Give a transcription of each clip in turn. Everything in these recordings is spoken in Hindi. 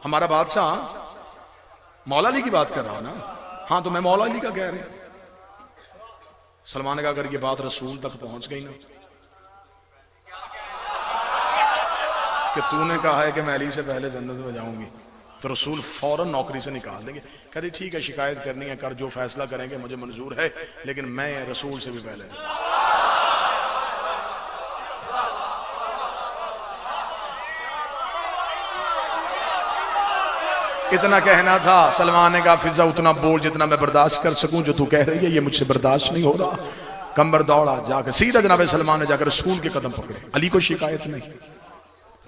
हमारा बादशाह मौला अली की बात कर रहा ना। हाँ तो मैं मौला अली का कह रहे। सलमान ने कहा अगर ये बात रसूल तक पहुंच गई ना कि तूने कहा है कि मैं अली से पहले जन्नत में जाऊंगी, तो रसूल फौरन नौकरी से निकाल देंगे। कहते ठीक है, शिकायत करनी है कर, जो फैसला करेंगे मुझे मंजूर है, लेकिन मैं रसूल से भी पहले। इतना कहना था। सलमान ने कहा फिजा उतना बोल जितना मैं बर्दाश्त कर सकूं, जो तू कह रही है ये मुझसे बर्दाश्त नहीं हो रहा। कंबर दौड़ा, जाकर सीधा जनाब सलमान ने जाकर रसूल के कदम पकड़े। अली को शिकायत नहीं,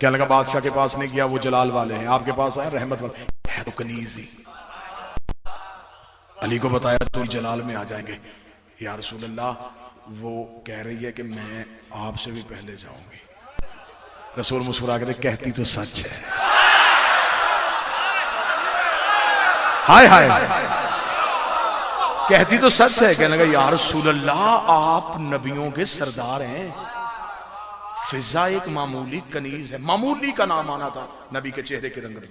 क्या लगा बादशाह के पास नहीं गया, वो जलाल वाले हैं, आपके पास आए रहमत वाले है तो कनीज ही। अली को बताया तो जलाल में आ जाएंगे। या रसूल अल्लाह वो कह रही है कि मैं आपसे भी पहले जाऊंगी। रसूल मुस्कुरा के कहती तो सच है। हाय हाय, कहती तो सच है। कहने लगा या रसूल अल्लाह आप नबियों के सरदार हैं, फिजा एक मामूली कनीज है। मामूली का नाम आना था नबी के चेहरे के रंग में।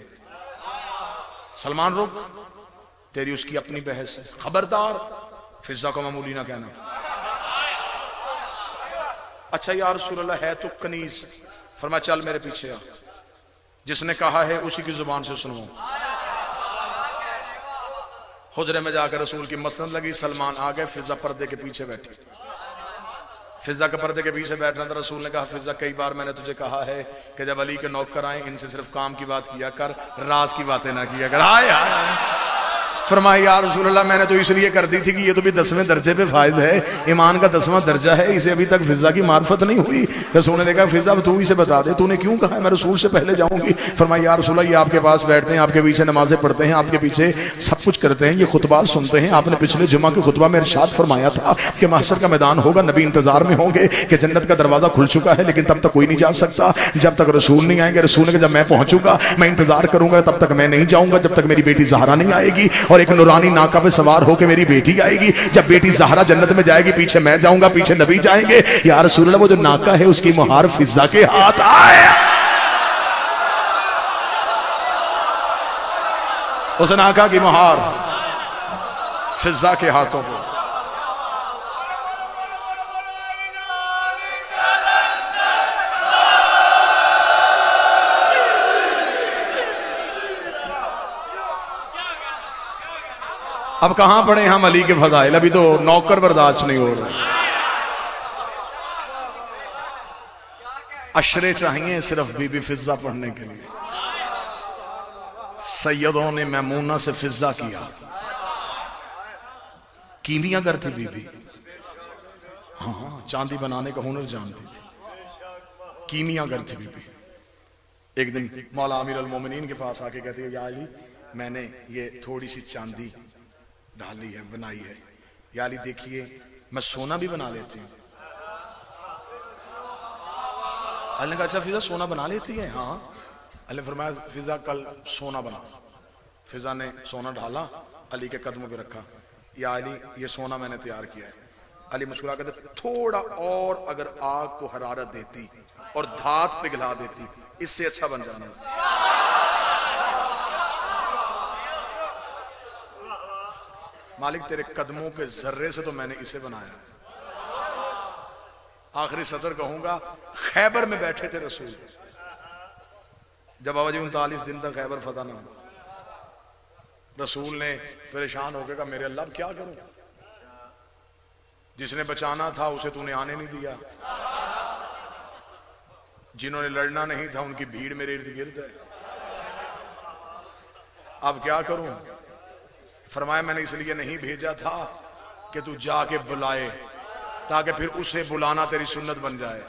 सलमान रुक, तेरी उसकी अपनी बहस है, खबरदार फिजा को मामूली ना कहना। अच्छा या रसूल अल्लाह है तो कनीज। फरमाया चल मेरे पीछे आ, जिसने कहा है उसी की जुबान से सुनो। हुजरे में जाकर रसूल की मसनद लगी, सलमान आ गए, फिजा पर्दे के पीछे बैठी। फिजा के पर्दे के पीछे बैठना था। रसूल ने कहा फिजा कई बार मैंने तुझे कहा है कि जब अली के नौकर आए इनसे सिर्फ काम की बात किया कर, राज की बातें ना किया कर। हाय हाय। फरमाया या रसूल अल्लाह मैंने तो इसलिए कर दी थी कि ये तो भी 10वें दर्जे पे फायज है, ईमान का 10वां दर्जा है, इसे अभी तक फिजा की मार्फत नहीं हुई। रसूल ने देखा फिजा तू इसे बता दे तूने क्यों कहा है मैं रसूल से पहले जाऊंगी। फरमाया या रसूल अल्लाह ये आपके पास बैठते हैं, आपके पीछे नमाजें पढ़ते हैं, आपके पीछे सब कुछ करते हैं, ये खुतबा सुनते हैं। आपने पिछले जुमा के खुतबा में इरशाद फरमाया था कि महशर का मैदान होगा, नबी इंतजार में होंगे कि जन्नत का दरवाजा खुल चुका है, लेकिन तब तक कोई नहीं जा सकता जब तक रसूल नहीं आएंगे। रसूल ने जब मैं पहुंचूंगा मैं इंतजार करूंगा, तब तक मैं नहीं जाऊंगा जब तक मेरी बेटी ज़हरा नहीं आएगी, और एक नूरानी नाका पे सवार होकर मेरी बेटी आएगी। जब बेटी ज़हरा जन्नत में जाएगी पीछे मैं जाऊंगा, पीछे नबी जाएंगे। या रसूल अल्लाह वो जो नाका है उसकी मुहार फिजा के हाथ आए, उस नाका की मुहार फिजा के हाथों को। अब कहां पड़े हम अली के फजाइल, अभी तो नौकर बर्दाश्त नहीं हो रहे। अशरे चाहिए सिर्फ बीबी फिजा पढ़ने के लिए। सैयदों ने मैमूना से फिजा किया, कीमियागर थी बीबी। हाँ चांदी बनाने का हुनर जानती थी, कीमियागर थी बीबी। एक दिन मौला अमीर अल मोमिनीन के पास आके कहती है या अली मैंने ये थोड़ी सी चांदी डाली है, बनाई है। या अली देखिए मैं सोना भी बना लेती हूँ। अली ने कहा अच्छा फिजा सोना बना लेती है? हाँ। अली ने फरमाया फिजा कल सोना बना। फिजा ने सोना ढाला, अली के कदमों पे रखा। या अली ये सोना मैंने तैयार किया है। अली मुस्कुरा कर थोड़ा और अगर आग को हरारत देती और धात पिघला देती इससे अच्छा बन जाना। मालिक तेरे कदमों के जर्रे से तो मैंने इसे बनाया। आखिरी सदर कहूंगा खैबर में बैठे थे रसूल, जब बाबा जी 39 दिन तक खैबर फतह ना हो। रसूल ने परेशान होकर कहा मेरे अल्लाह क्या करूं, जिसने बचाना था उसे तूने आने नहीं दिया, जिन्होंने लड़ना नहीं था उनकी भीड़ मेरे इर्द गिर्द है, अब क्या करूं। फरमाया मैंने इसलिए नहीं भेजा था कि तू जाके बुलाए, ताकि फिर उसे बुलाना तेरी सुन्नत बन जाए।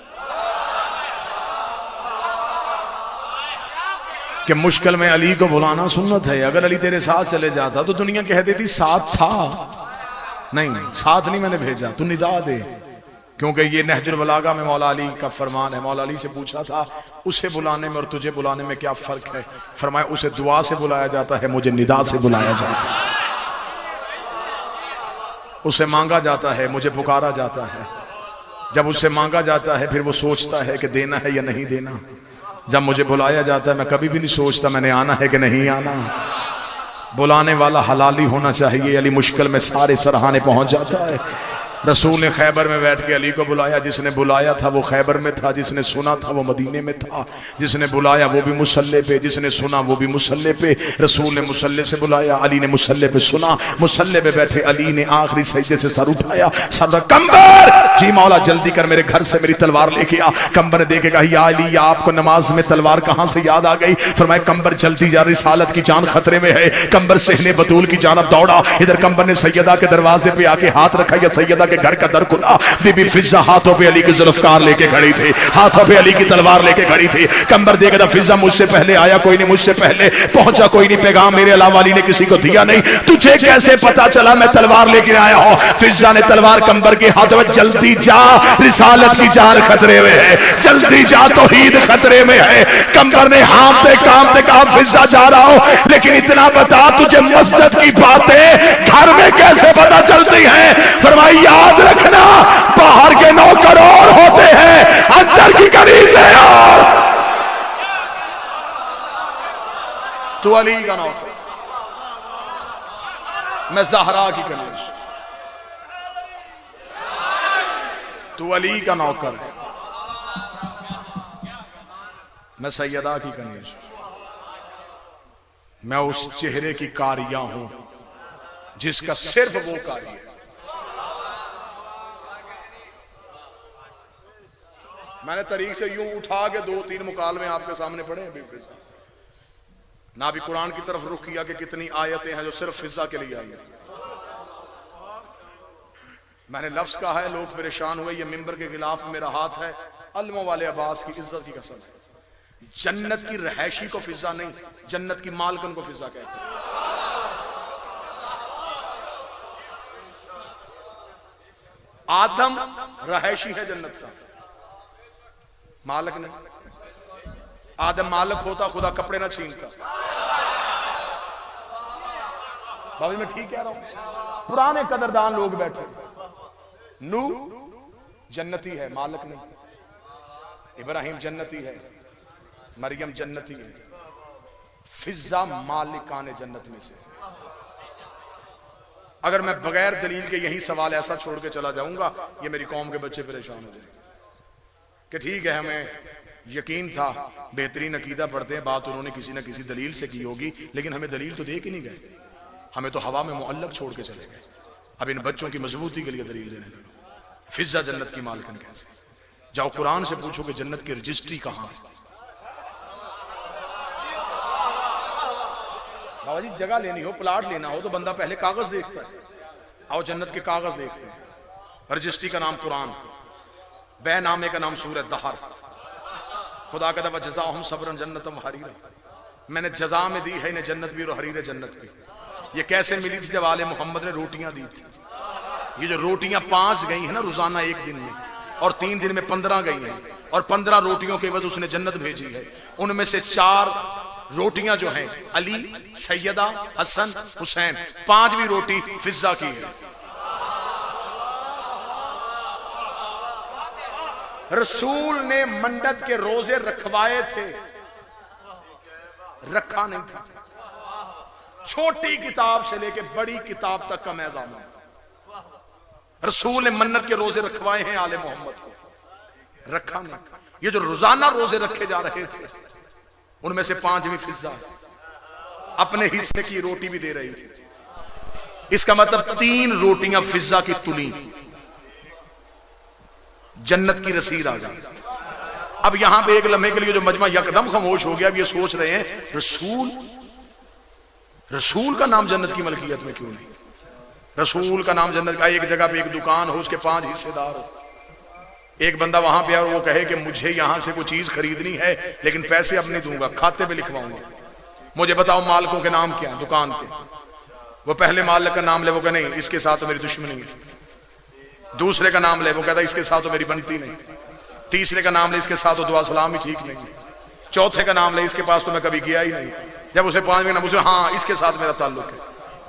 कि मुश्किल में अली को बुलाना सुन्नत है। अगर अली तेरे साथ चले जाता तो दुनिया कह देती साथ था, नहीं साथ नहीं मैंने भेजा, तू निदा दे। क्योंकि ये नहजुल बलागा में मौला अली का फरमान है। मौला अली से पूछा था उसे बुलाने में और तुझे बुलाने में क्या फर्क है। फरमाया उसे दुआ से बुलाया जाता है, मुझे निदा से बुलाया जाता है। उसे मांगा जाता है, मुझे पुकारा जाता है। जब उससे मांगा जाता है फिर वो सोचता है कि देना है या नहीं देना। जब मुझे बुलाया जाता है मैं कभी भी नहीं सोचता मैंने आना है कि नहीं आना। बुलाने वाला हलाली होना चाहिए। अली मुश्किल में सारे सरहाने पहुंच जाता है। रसूल ने खैबर में बैठ के अली को बुलाया। जिसने बुलाया था वो खैबर में था, जिसने सुना था वो मदीने में था। जिसने बुलाया वो भी मुसल्ले पे, जिसने सुना वो भी मुसल्ले पे। रसूल ने मुसल्ले से बुलाया, अली ने मुसल्ले पे सुना। मुसल्ले पे बैठे अली ने आखिरी सजदे से सर उठाया। सर कंबर, जी मौला जल्दी कर मेरे घर से मेरी तलवार लेके आ। कंबर ने देखे कहा या अली, या आपको नमाज में तलवार कहां से याद आ गई? फरमाया कंबर जल्दी जा, रिसालत की जान खतरे में है। कंबर सहने बतूल की जानब दौड़ा। इधर कंबर ने सैयदा के दरवाजे पे आके हाथ रखा, या सैयदा के घर का दर खुला। बीबी फिजा हाथों पे अली की जुल्फकार लेके खड़ी थी, हाथों पे अली की तलवार लेके खड़ी थी। कंबर देखा था फिजा मुझसे पहले आया कोई नहीं, मुझसे पहले पहुंचा कोई नहीं, पैगाम मेरे अलावा अली ने किसी को दिया नहीं। तुझे कैसे पता चला मैं तलवार लेके आया हूं? फिजा ने तलवार कंबर के हाथ में, जल्दी जा रिसालत की जान खतरे में है, जल्दी जा तौहीद खतरे में है। कंबर ने हामते कामते कहा फिजा जा रहा हूं, लेकिन इतना बता तुझे मस्जिद की बातें घर में कैसे पता चलती हैं? फरमाई याद रखना बाहर के 9 करोड़ होते हैं, अंदर की कनीज है यार। तू अली का नौकर, मैं ज़हरा की कनीज। तू अली का नौकर है, मैं सैयदा की कनीज। मैं उस चेहरे की कारिया हूं जिसका सिर्फ वो कार्य है। मैंने तरीक से यूं उठा के 2-3 मुकालमे आपके सामने पढ़े हैं फिजा। ना भी कुरान की तरफ रुख किया कि कितनी आयतें हैं जो सिर्फ फिजा के लिए आई है। मैंने लफ्ज कहा है, लोग परेशान हुए, ये मिंबर के खिलाफ मेरा हाथ है। अलमों वाले अब्बास की इज्जत की कसम है, जन्नत की रहैशी को फिजा नहीं, जन्नत की मालकन को फिजा कहते हैं। आदम रहैशी है जन्नत का, मालक नहीं। आदम मालक होता खुदा कपड़े ना छीनता। बाबा मैं ठीक कह रहा हूं? पुराने कदरदान लोग बैठे। नू जन्नती है, मालक नहीं। इब्राहिम जन्नती है, मरियम जन्नती है। फिजा मालिकाने जन्नत में से। अगर मैं बगैर दलील के यही सवाल ऐसा छोड़ के चला जाऊंगा, ये मेरी कौम के बच्चे परेशान हो जाएंगे कि ठीक है हमें यकीन था, बेहतरीन अकीदा पढ़ते हैं, बात उन्होंने किसी न किसी दलील से की होगी, लेकिन हमें दलील तो दे के नहीं गए, हमें तो हवा में मुअल्लक छोड़ के चले गए। अब इन बच्चों की मजबूती के लिए दलील देने लगे। फिजा जन्नत की मालकिन कैसे? जाओ कुरान से पूछो कि जन्नत की रजिस्ट्री कहां है। बाबा जी जगह लेनी हो, प्लाट लेना हो तो बंदा पहले कागज देखता है। आओ जन्नत के कागज देखते हैं। रजिस्ट्री का नाम कुरान, बैनामे का नाम सूरत दहर। खुदा का दवा जजा हम सबरन जन्नतम हरीरा, मैंने जजा में दी है इन्हें जन्नत भी और हरीर जन्नत भी। ये कैसे मिली थी? जब आले मोहम्मद ने रोटियां दी थी। ये जो रोटियां 5 गई है ना रोजाना एक दिन में, और 3 दिन में 15 गई हैं, और 15 रोटियों के वजह उसने जन्नत भेजी है। उनमें से 4 रोटियां जो हैं अली, सैयदा, हसन, हुसैन, 5वीं रोटी फिजा की है। रसूल ने मंडत के रोजे रखवाए थे, रखा नहीं था। छोटी किताब से लेके बड़ी किताब तक का मैदान है। रसूल ने मन्नत के रोजे रखवाए हैं आले मोहम्मद को, रखा नहीं। ये जो रोजाना रोजे रखे जा रहे थे उनमें से 5वीं फिजा अपने हिस्से की रोटी भी दे रही थी। इसका मतलब 3 रोटियां फिजा की तुली, जन्नत की रसीद आ गई। अब यहां पे एक लम्हे के लिए जो मजमा यकदम खामोश हो गया, अब ये सोच रहे हैं रसूल का नाम जन्नत की मलकियत में क्यों नहीं? रसूल का नाम जन्नत का, एक जगह पे एक दुकान हो, उसके 5 हिस्सेदार हो। एक बंदा वहां पे और वो कहे कि मुझे यहां से कोई चीज खरीदनी है लेकिन पैसे अब नहीं दूंगा, खाते पे लिखवाऊंगा, मुझे बताओ मालिकों के नाम क्या है दुकान के। वो पहले मालिक का नाम ले, वो कहे नहीं इसके साथ तो मेरी दुश्मनी है। दूसरे का नाम ले, वो कहता इसके साथ तो मेरी बनती नहीं। तीसरे का नाम ले, इसके साथ तो दुआ सलाम ही ठीक नहीं। चौथे का नाम ले, इसके पास तो मैं कभी गया ही नहीं। जब उसे 5वें नाम, उसे हाँ इसके साथ मेरा ताल्लुक है,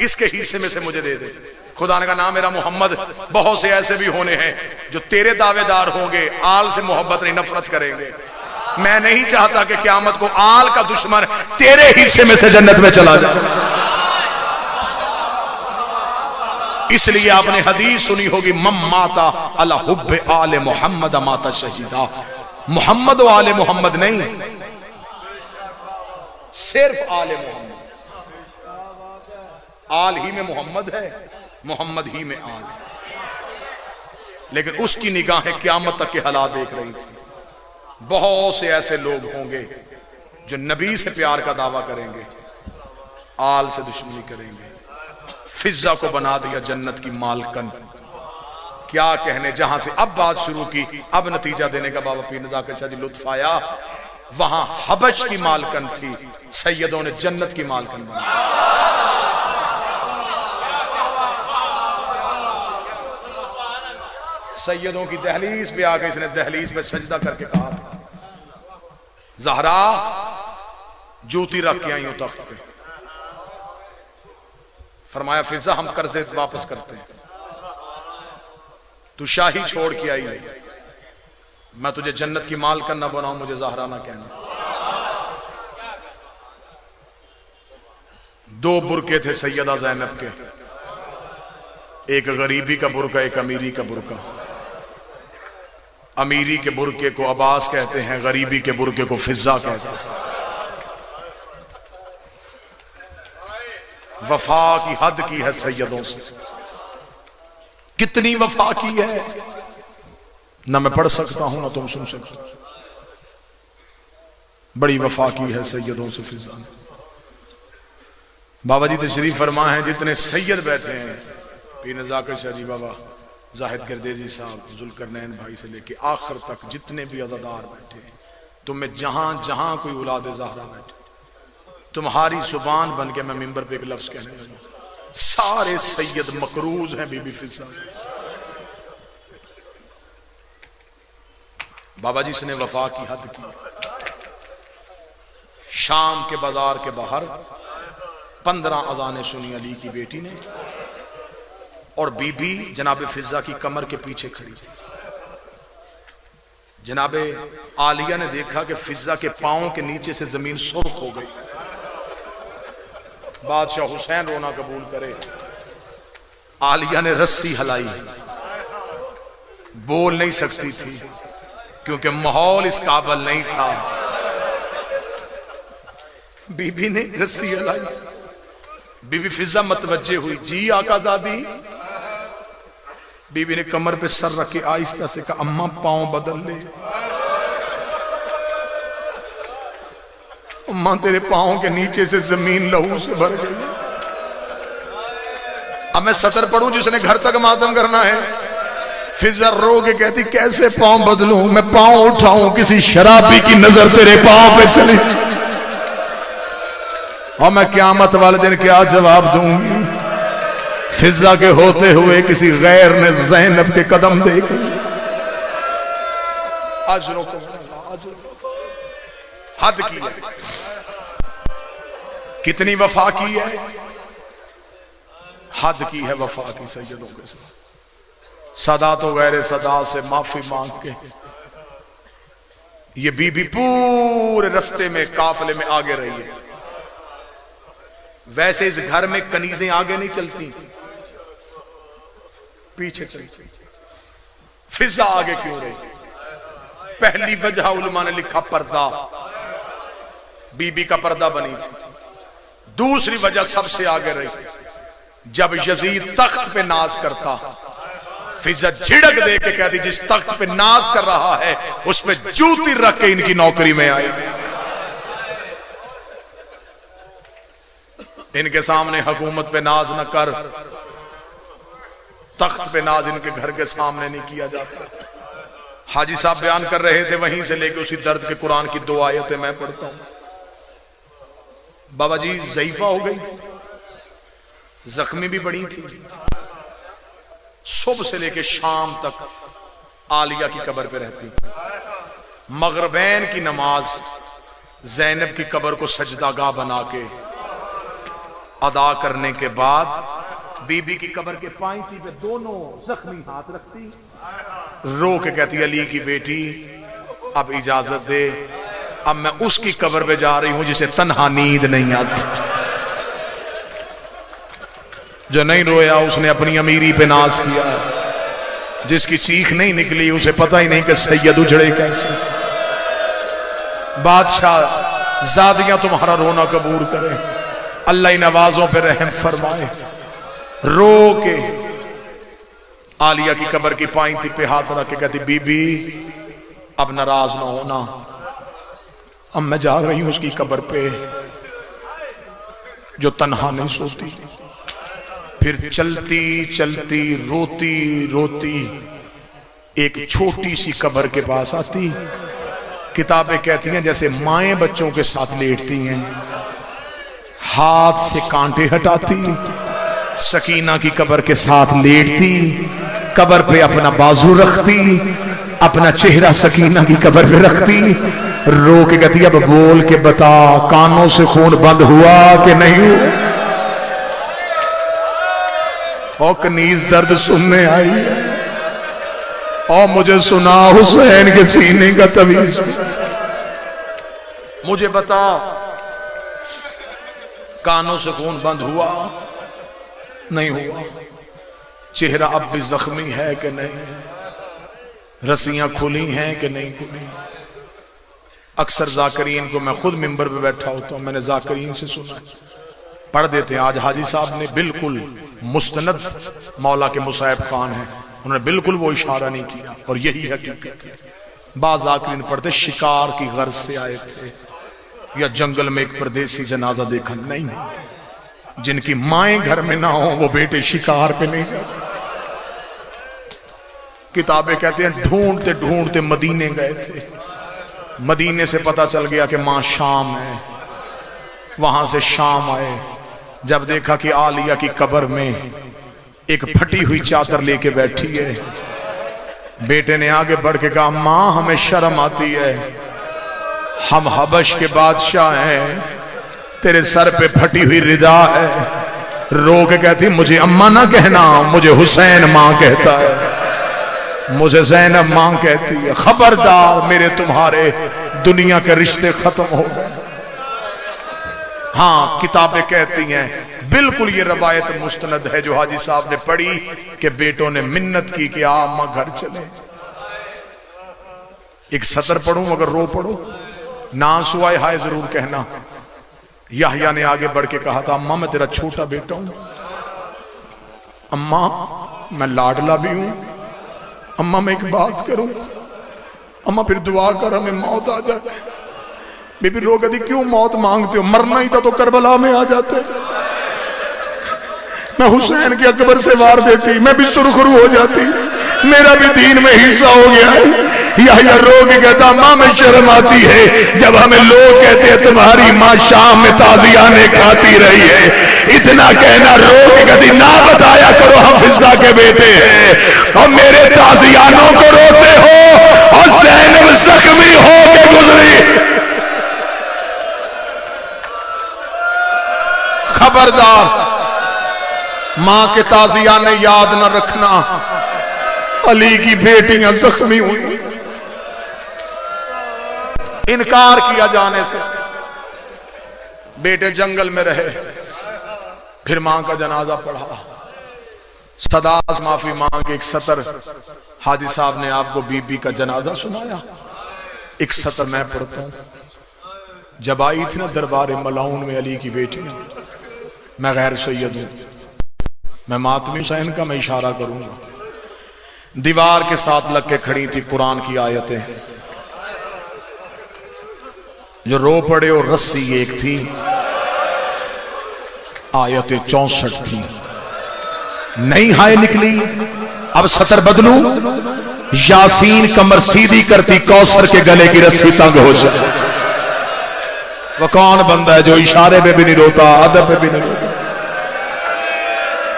इसके हिस्से में से मुझे दे दे। खुदा ने कहा नाम मेरा मोहम्मद, बहुत से ऐसे भी होने हैं जो तेरे दावेदार होंगे, आल से मोहब्बत नहीं नफरत करेंगे। मैं नहीं चाहता कि क़यामत को आल का दुश्मन तेरे हिस्से में से जन्नत में चला जाए। इसलिए आपने हदीस सुनी होगी, मम माता अला हुब्बे आले मोहम्मद माता शहीदा। मोहम्मद व आले मोहम्मद नहीं, सिर्फ आले मोहम्मद। आल ही में मोहम्मद है, मोहम्मद ही में आल है। लेकिन उसकी निगाहें क़यामत तक के हालात देख रही थी। बहुत से ऐसे लोग होंगे जो नबी से प्यार का दावा करेंगे, आल से दुश्मनी करेंगे। फिजा को बना दिया जन्नत की मालकन। क्या कहने, जहां से अब बात शुरू की, अब नतीजा देने का बाबा पीर नज़ाकिर शाह जी लुत्फ आया। वहां हबश की मालकन थी, सैयदों ने जन्नत की मालकन बना। सैयदों की दहलीज पे आके इसने दहलीज पे सजदा करके कहा था, ज़हरा जूती रख के आई हूं तख्त पे। फरमाया फिजा हम कर्जे वापस करते हैं, तू शाही छोड़ के आई है, मैं तुझे जन्नत की मालकन ना बनाऊं, मुझे ज़हरा ना कहना। दो बुरके थे सैयदा ज़ैनब के, एक गरीबी का बुरका, एक अमीरी का बुरका। अमीरी के बुरके को अब्बास कहते हैं, गरीबी के बुरके को फिजा कहते हैं। वफा की हद की है सैयदों से, कितनी वफा की है, ना मैं पढ़ सकता हूं ना तुम सुन सकते। बड़ी वफा की है सैयदों से फिजा ने। बाबा जी तशरीफ फरमा है, जितने सैयद बैठे हैं, पीर नज़ाकिर शाह जी बाबा, जाहिद गर्देजी साहब, जुल्करनैन भाई से लेके आखिर तक जितने भी अज़ादार बैठे हैं, तुम्हें जहां जहां कोई औलाद ज़हरा बैठे, तुम्हारी जुबान बन के मैं मिंबर पे एक लफ्ज कहने लगा, सारे सैयद मकरूज हैं बीबी फिजा। बाबा जी ने वफा की हद की। शाम के बाजार के बाहर 15 अजानें सुनी अली की बेटी ने, और बीबी जनाबे फिजा की कमर के पीछे खड़ी थी। जनाबे आलिया ने देखा कि फिजा के पांव के नीचे से जमीन सुर्ख हो गई। बादशाह हुसैन रोना कबूल करे, आलिया ने रस्सी हलाई, बोल नहीं सकती थी क्योंकि माहौल इस काबिल नहीं था। बीबी ने रस्सी हलाई, बीबी फिजा मतवज्जे हुई, जी आकाजादी। बीबी ने कमर पे सर रख के आहिस्ता से कहा, अम्मा पांव बदल ले, अम्मा तेरे पांव के नीचे से जमीन लहू से भर गई। अब मैं सतर पढ़ूं जिसने घर तक मातम करना है। फिजा रो के कहती, कैसे पांव बदलूं, मैं पांव उठाऊं, किसी शराबी की नजर तेरे पांव पे चली, और मैं क़यामत वाले दिन क्या जवाब दूंगी। फिजा के होते हुए किसी गैर ने ज़ैनब के कदम देखे। आज रोको, हद की है, कितनी वफा की है, हद की है वफा की सैयदों के साथ। सदा तो गैर सदा से माफी मांग के ये बीबी पूरे रास्ते में काफिले में आगे रही है। वैसे इस घर में कनीजें आगे नहीं चलती, पीछे चलती। फिजा आगे क्यों रही? पहली वजह उलमा ने लिखा पर्दा, बीबी का पर्दा बनी थी। दूसरी वजह सबसे आगे रही, जब यजीद तख्त पे नाज करता, फिजा झिड़क दे के कहती, जिस तख्त पे नाज कर रहा है उस पे जूती रख के इनकी नौकरी में आई। इनके सामने हुकूमत पे नाज न कर, तख्त पे नाज इनके घर के सामने नहीं किया जाता। हाजी साहब बयान कर रहे थे, वहीं से लेके उसी दर्द के कुरान की 2 आयतें मैं पढ़ता हूं। बाबा जी ज़ईफा हो गई थी, जख्मी भी पड़ी थी। सुबह से लेके शाम तक आलिया की कब्र पे रहती। मगरबैन की नमाज ज़ैनब की कब्र को सजदागाह बना के अदा करने के बाद बीबी की कब्र के पांती पे दोनों जख्मी हाथ रखती, रो के कहती, अली की बेटी अब इजाजत दे, अब मैं उसकी कब्र पे जा रही हूं जिसे तन्हा नींद नहीं आती। जो नहीं रोया उसने अपनी अमीरी पे नाज किया, जिसकी चीख नहीं निकली उसे पता ही नहीं कि सैयद उजड़े कैसे। बादशाह ज़ादियां तुम्हारा रोना कबूल करें, अल्लाह इन नवाजों पे रहम फरमाए। रो के आलिया की कब्र की पायंती पे हाथ रख के कहती बीबी अब नाराज ना होना, अब मैं जा रही हूं उसकी कब्र पे जो तन्हा नहीं सोती। फिर चलती चलती रोती रोती एक छोटी सी कब्र के पास आती। किताबें कहती हैं जैसे माएं बच्चों के साथ लेटती हैं, हाथ से कांटे हटाती, सकीना की कब्र के साथ लेटती, कब्र पे अपना बाजू रखती, अपना चेहरा सकीना की कब्र पे रखती, रो के कहती अब बोल के बता कानों से खून बंद हुआ कि नहीं हुआ। और कनीज दर्द सुनने आई है और मुझे सुना हुसैन के सीने का तवीज, मुझे बता कानों से खून बंद हुआ नहीं हुआ, चेहरा अब भी जख्मी है कि नहीं, रस्सियां खुली हैं कि नहीं खुली। अक्सर जाकरीन को, मैं खुद मिंबर पे बैठा होता हूं, मैंने जाकरीन से सुना पढ़ देते हैं। आज हाजी साहब ने बिल्कुल मुस्तनद मौला के मुसाहिब खान हैं, उन्होंने बिल्कुल वो इशारा नहीं किया और यही हकीकत है। बाज़ जाकरीन पढ़ते शिकार की गर्ज से आए थे या जंगल में एक परदेसी जनाजा देखा, नहीं, जिनकी माएं घर में ना हो वो बेटे शिकार पे नहीं जाते। किताबें कहते हैं ढूंढते ढूंढते मदीने गए थे, मदीने से पता चल गया कि मां शाम है, वहां से शाम आए, जब देखा कि आलिया की कब्र में एक फटी हुई चादर लेके बैठी है। बेटे ने आगे बढ़ के कहा मां हमें शर्म आती है, हम हबश के बादशाह हैं, तेरे सर पे फटी हुई रिदा है। रो के कहती मुझे अम्मा ना कहना, मुझे हुसैन मां कहता है, मुझे ज़ैनब मां कहती है, खबरदार मेरे तुम्हारे दुनिया के रिश्ते खत्म हो गए। हाँ, किताबें कहती हैं बिल्कुल ये रवायत मुस्तनद है जो हाजी साहब ने पढ़ी कि बेटों ने मिन्नत की कि आ अम्मा घर चले। एक सतर पढ़ूं अगर रो पढ़ो, ना सुआए हाय जरूर कहना। याहिया ने आगे बढ़ के कहा था अम्मा मैं तेरा छोटा बेटा हूं, अम्मा मैं लाडला भी हूं, अम्मा मैं एक बात करूं, अम्मा फिर दुआ कर हमें मौत आ जाए। बीबी रो कहती क्यों मौत मांगते हो, मरना ही था तो करबला में आ जाते, मैं हुसैन की अकबर से वार देती, मैं भी सुरखरू हो जाती, मेरा भी दीन में हिस्सा हो गया है। या रो के कहता मां में शर्म आती है जब हमें लोग कहते हैं तुम्हारी मां शाम में ताजियाने खाती रही है, इतना कहना रो के कहती ना बताया करो हम फिजा के बेटे हैं और मेरे ताजियानों को रोते हो और ज़ैनब जख्मी हो के गुजरी। खबरदार मां के ताजियाने याद न रखना, अली की बेटियां जख्मी हुई। इनकार किया जाने से बेटे जंगल में रहे, फिर मां का जनाजा पढ़ा, सदा माफी मांग एक सतर हाजी साहब ने आपको बीबी का जनाजा सुनाया। एक सतर मैं पढ़ता हूं, जब आई थी ना दरबार मलाउन में अली की बेटियां, मैं गैर सैयद हूं, मैं मातमी हुसैन का मैं इशारा करूंगा, दीवार के साथ लग के खड़ी थी, कुरान की आयतें जो रो पड़े और रस्सी एक थी, आयतें 64 थी, नहीं हाय निकली। अब सतर बदलू, यासीन कमर सीधी करती, कौसर के गले की रस्सी तंग हो जाए। वो कौन बंदा है जो इशारे पे भी नहीं रोता, अदब पे भी नहीं रोता।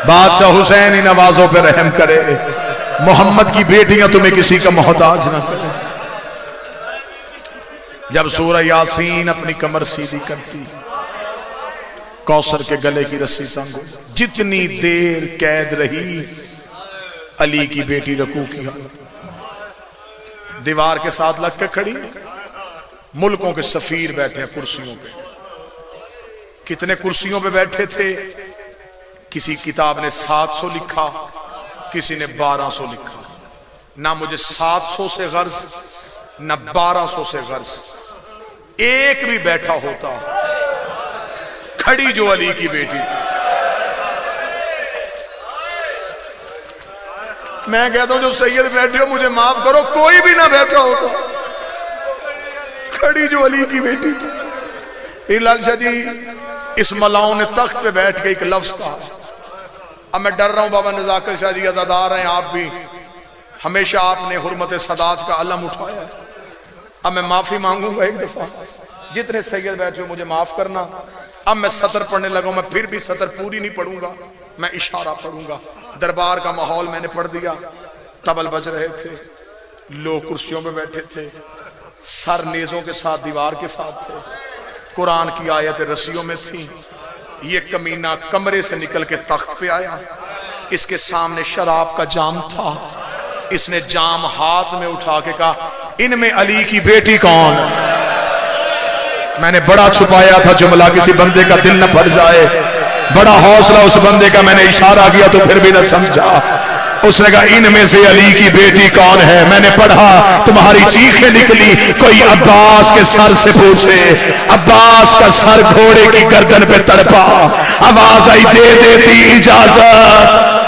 बादशाह हुसैन इन नवाजों पे रहम करे, मोहम्मद की बेटियां तुम्हें किसी का मोहताज ना करे। जब सूरह यासीन अपनी कमर सीधी करती, कौसर के गले की रस्सी तंग हो, जितनी देर कैद रही अली की बेटी रकू की हालत, दीवार के साथ लग के खड़ी, मुल्कों के सफीर बैठे हैं कुर्सियों पे। कितने कुर्सियों पे बैठे थे? किसी किताब ने 700 लिखा, किसी ने 1200 लिखा। ना मुझे 700 से गर्ज, ना 1200 से गर्ज। एक भी बैठा होता, खड़ी जो अली की बेटी थी। मैं कहता हूं जो सैयद बैठे हो मुझे माफ करो, कोई भी ना बैठा होता, खड़ी जो अली की बेटी थी। लाल शाह जी इस मलाओं ने तख्त पे बैठ के एक लफ्ज कहा। अब मैं डर रहा हूं बाबा नजाकत शाह जी अज़ादार हैं, आप भी हमेशा आपने हुर्मत सदात का अलम उठाया है। अब मैं माफी मांगूंगा एक दफा, जितने सैयद बैठे हो मुझे माफ करना। अब मैं सतर पढ़ने लगा, मैं फिर भी सतर पूरी नहीं पढ़ूंगा, मैं इशारा पढ़ूंगा। दरबार का माहौल मैंने पढ़ दिया, तबल बज रहे थे, लोग कुर्सियों पे बैठे थे, सर नेजों के साथ दीवार के साथ थे, कुरान की आयतें रस्सियों में थी। ये कमीना कमरे से निकल के तख्त पे आया, इसके सामने शराब का जाम था, इसने जाम हाथ में उठा के कहा इनमें अली की बेटी कौन? मैंने बड़ा छुपाया था जुमला, किसी बंदे का दिल न भर जाए, बड़ा हौसला उस बंदे का, मैंने इशारा किया तो फिर भी न समझा। उसने कहा इनमें से अली की बेटी कौन है? मैंने पढ़ा, तुम्हारी चीखें निकली, कोई अब्बास के सर से पूछे। अब्बास का सर घोड़े की गर्दन पे तड़पा, आवाज आई दे देती इजाजत।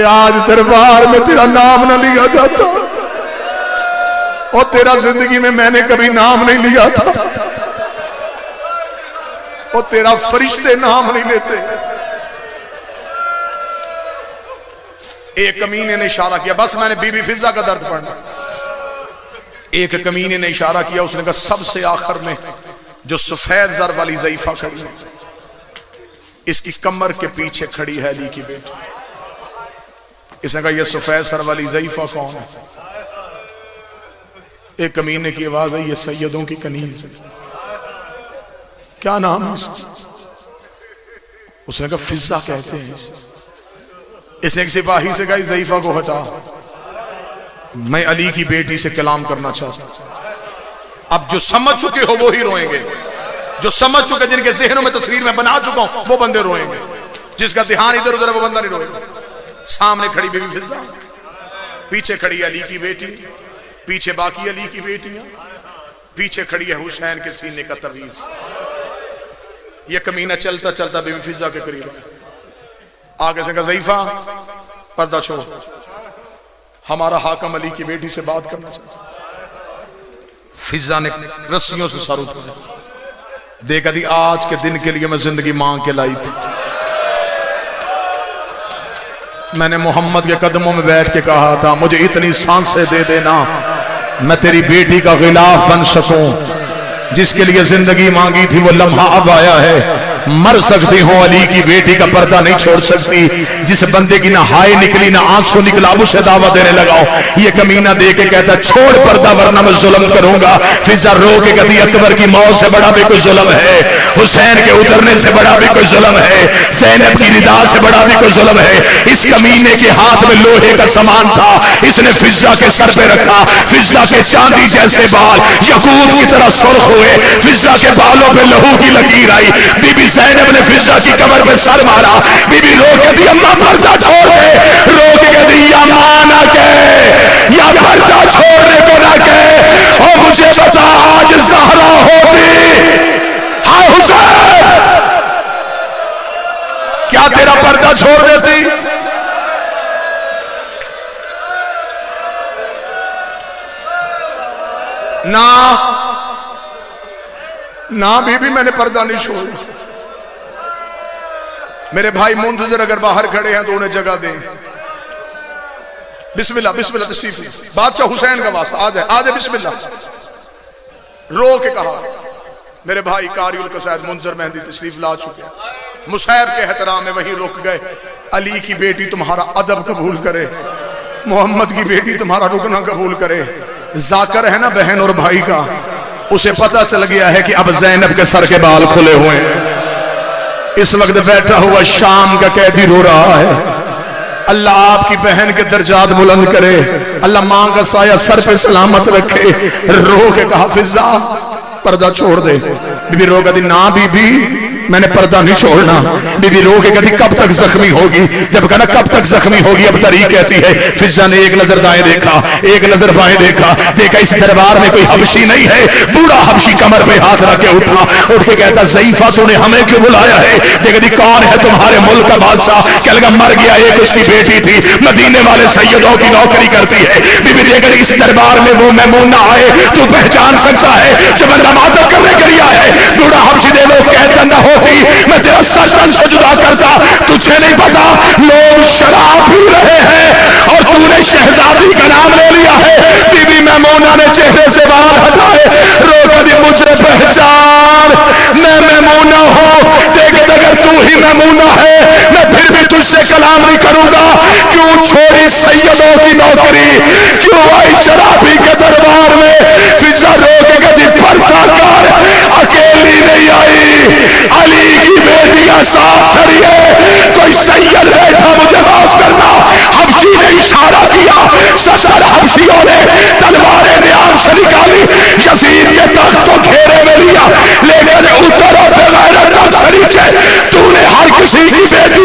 आज दरबार में तेरा नाम ना लिया जाता, और तेरा जिंदगी में मैंने कभी नाम नहीं लिया था, और तेरा फरिश्ते नाम नहीं लेते। एक कमीने ने इशारा किया, बस मैंने बीबी फिजा का दर्द पढ़ना। एक कमीने ने इशारा किया, उसने कहा सबसे आखिर में जो सफेद जर वाली ज़ईफा खड़ी है, इसकी कमर के पीछे खड़ी है अली की बेटी। इसने कहा यह सफेद सर वाली ज़ईफा कौन है? एक कमीने की आवाज है, ये सैयदों की कनीज है। क्या नाम है इसका? उसने कहा फिजा कहते हैं इसे। इसने एक सिपाही से कहा ज़ईफा को हटा, मैं अली की बेटी से कलाम करना चाहता हूं। अब जो समझ चुके हो वो ही रोएंगे, जो समझ चुके, जिनके ज़हनों में तस्वीर में बना चुका हूं वो बंदे रोएंगे, जिसका ध्यान इधर उधर वो बंदा नहीं रोएगा। सामने खड़ी बीबी फिजा, पीछे खड़ी अली की बेटी, पीछे बाकी अली की बेटियां, पीछे खड़ी है हुसैन के सीने का तवीज। ये कमीना चलता चलता बीबी फिजा के करीब आगे से कहा ज़ईफा पर्दा छोड़, हमारा हाकम अली की बेटी से बात करना चाहता। फिजा ने रस्सियों से सर उठाया, देखा थी आज के दिन के लिए मैं जिंदगी मांग के लाई थी। मैंने मोहम्मद के कदमों में बैठ के कहा था मुझे इतनी सांसें दे देना मैं तेरी बेटी का गिलाफ बन सकूं। जिसके लिए जिंदगी मांगी थी वो लम्हा अब आया है। मर सकती हो अली की बेटी का पर्दा नहीं छोड़ सकती। जिस बंदे की ना हाय निकली ना आंसू निकला उसे दावा देने लगाओ। ये कमीना दे के कहता छोड़ पर्दा वरना मैं जुल्म करूंगा। फिजा रो के कहती अकबर की मौत से बड़ा भी कोई जुल्म है, हुसैन के उतरने से बड़ा भी कोई जुल्म है, ज़ैनब की रिदा से बड़ा भी कोई जुल्म है। इस कमीने के हाथ में लोहे का सामान था, इसने फिजा के सर पे रखा। फिजा के चांदी जैसे बाल यकूत की तरह सुर्ख हुए। फिजा के बालों पे लहू की लकीर आई। बीबी ज़ैनब ने फिजा की कमर पे सर मारा। बीबी रो के दी अम्मा पर्दा छोड़ दे। रो के दी या मां ना कहे या पर्दा छोड़ने को ना कहे। और मुझे बता आज ज़हरा होती हाय हुसैन क्या तेरा पर्दा छोड़ देती? ना ना बीबी मैंने पर्दा नहीं छोड़ा। मेरे भाई मुंतजर अगर बाहर खड़े हैं तो उन्हें जगह दें। बिस्मिल्लाह बिस्मिल्लाह तशरीफ। बादशाह हुसैन का वास्ता आ जाए आ जाए बिस्मिल्लाह। रो के कहा मेरे भाई कारिउल कसायद मुंतजर मेहंदी तशरीफ ला चुके। मुसैब के एहतराम में वहीं रुक गए। अली की बेटी तुम्हारा अदब कबूल करे, मोहम्मद की बेटी तुम्हारा रुकना कबूल करे। जाकर है ना बहन और भाई का, उसे पता चल गया है कि अब ज़ैनब के सर के बाल खुले हुए हैं। इस वक्त बैठा हुआ शाम का कैदी रो रहा है। अल्लाह आपकी बहन के दर्जात बुलंद करे, अल्लाह मां का साया सर पे सलामत रखे। रो के कहा फिजा पर्दा छोड़ दे। बीबी रो कहती ना बीबी मैंने पर्दा नहीं छोड़ना। बीबी रो के कहती कब तक जख्मी होगी? जब कहना कब तक जख्मी होगी, अब तरी कहती है फिजा ने एक नजर दाएं देखा, एक नजर बाएं देखा, देखा इस दरबार में कोई हबशी नहीं है। बूढ़ा हबशी कमर पे हाथ रख के उठा, उठ के कहता ज़ईफा तूने हमें क्यों बुलाया है? देखती कौन है तुम्हारे मुल्क का बादशाह? कह लगा मर गया, एक उसकी बेटी थी, मदीने वाले सैयदों की नौकरी करती है। बीबी देख इस दरबार में वो मैमूना आए, तू पहचान सकता है जो बंदा मातम करने के लिए आया है। बूढ़ा हबशी दे लो कहता न होती मैं तेरा सजन से जुदा करता। तुझे नहीं पता लोग शराब पी रहे हैं और तूने शहजादी का नाम ले लिया है। बीबी मैमूना ने चेहरे से बाल हटाए, रो कभी मुझे पहचान, मैं मैमूना हूं। देख अगर तू ही मैमूना है मैं फिर भी तुझसे कलाम नहीं करूंगा। क्यों छोड़ी सैयदों की नौकरी, क्यों आई शराबी के दरबार में? फिजा रो के कभी पर्दा कर, अकेली नहीं आई, अली की बेटियां साथ खड़ी है। कोई सैयद बैठा मुझे माफ करना। हबशी ने इशारा किया, 70 हबशियों ने तलवारें न्याम से निकाली, यजीद के तख्त को घेरे में लिया, लेकिन उतर और बगैर तख्त से नीचे तूने हर किसी की बेटी